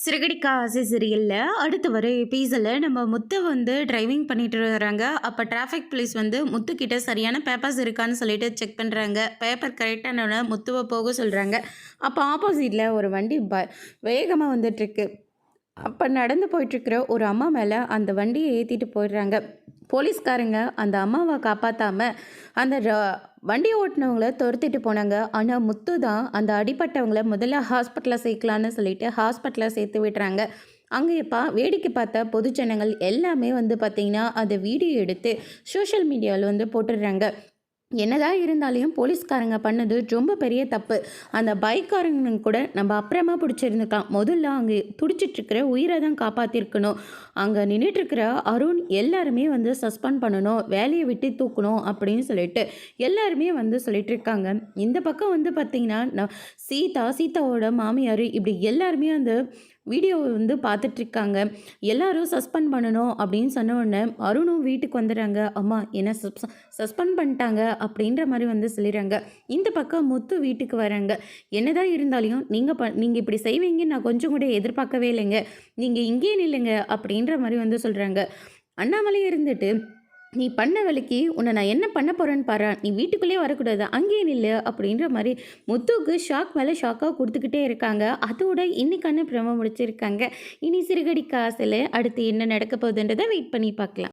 சிறகடிக்க ஆசை சீரியலில் அடுத்து வர எபிசோடில் நம்ம முத்து வந்து டிரைவிங் பண்ணிட்டு வராங்க. அப்போ டிராஃபிக் போலீஸ் வந்து முத்துக்கிட்ட சரியான பேப்பர்ஸ் இருக்கான்னு சொல்லிட்டு செக் பண்ணுறாங்க. பேப்பர் கரெக்டான முத்துவை போக சொல்கிறாங்க. அப்போ ஆப்போசிட்டில் ஒரு வண்டி வேகமாக வந்துட்டுருக்கு. அப்போ நடந்து போயிட்டுருக்கிற ஒரு அம்மா மேலே அந்த வண்டியை ஏற்றிட்டு போயிடுறாங்க. போலீஸ்காரங்க அந்த அம்மாவை காப்பாற்றாமல் அந்த வண்டி ஓட்டினவங்கள துரத்திட்டு போனாங்க. ஆனால் முத்து தான் அந்த அடிப்பட்டவங்கள முதல்ல ஹாஸ்பிட்டலில் சேர்க்கலான்னு சொல்லிட்டு ஹாஸ்பிட்டலில் சேர்த்து விடுறாங்க. அங்கே வேடிக்கை பார்த்த பொதுஜனங்கள் எல்லாமே வந்து பார்த்திங்கன்னா அந்த வீடியோ எடுத்து சோஷியல் மீடியாவில் வந்து போட்டுடுறாங்க. என்னதான் இருந்தாலையும் போலீஸ்காரங்க பண்ணது ரொம்ப பெரிய தப்பு. அந்த பைக்காரங்க கூட நம்ம அப்புறமா பிடிச்சிருந்துக்கலாம். முதல்ல அங்கே துடிச்சிட்ருக்கிற உயிரை தான் காப்பாற்றிருக்கணும். அங்கே நின்றுட்டுருக்கிற அருண் எல்லாருமே வந்து சஸ்பெண்ட் பண்ணணும், வேலையை விட்டு தூக்கணும் அப்படின்னு சொல்லிட்டு எல்லாருமே வந்து சொல்லிட்டு இருக்காங்க. இந்த பக்கம் வந்து பார்த்திங்கன்னா சீதாவோட மாமியார் இப்படி எல்லாருமே அந்த வீடியோவை வந்து பார்த்துட்ருக்காங்க. எல்லாரும் சஸ்பெண்ட் பண்ணணும் அப்படின்னு சொன்ன உடனே அருணும் வீட்டுக்கு வந்துடுறாங்க. அம்மா என்ன சஸ்பெண்ட் பண்ணிட்டாங்க அப்படின்ற மாதிரி வந்து சொல்லிடுறாங்க. இந்த பக்கம் முத்து வீட்டுக்கு வராங்க. என்னதான் இருந்தாலையும் நீங்கள் இப்படி செய்வீங்கன்னு நான் கொஞ்சம் கூட எதிர்பார்க்கவே இல்லைங்க, நீங்கள் இங்கேயே நில்லுங்க அப்படின்ற மாதிரி வந்து சொல்கிறாங்க. அண்ணாமலை இருந்துட்டு நீ பண்ண வேலைக்கு உன்னை நான் என்ன பண்ண போகிறேன்னு பாரு, நீ வீட்டுக்குள்ளேயே வரக்கூடாது, அங்கேயே நில்லு அப்படின்ற மாதிரி முத்துக்கு ஷாக் மேலே ஷாக்காக கொடுத்துக்கிட்டே இருக்காங்க. அதோட இன்னைக்கான பிரம முடிச்சிருக்காங்க. இனி சிறுகடிக்க ஆசையில் அடுத்து என்ன நடக்க போகுதுன்றதை வெயிட் பண்ணி பார்க்கலாம்.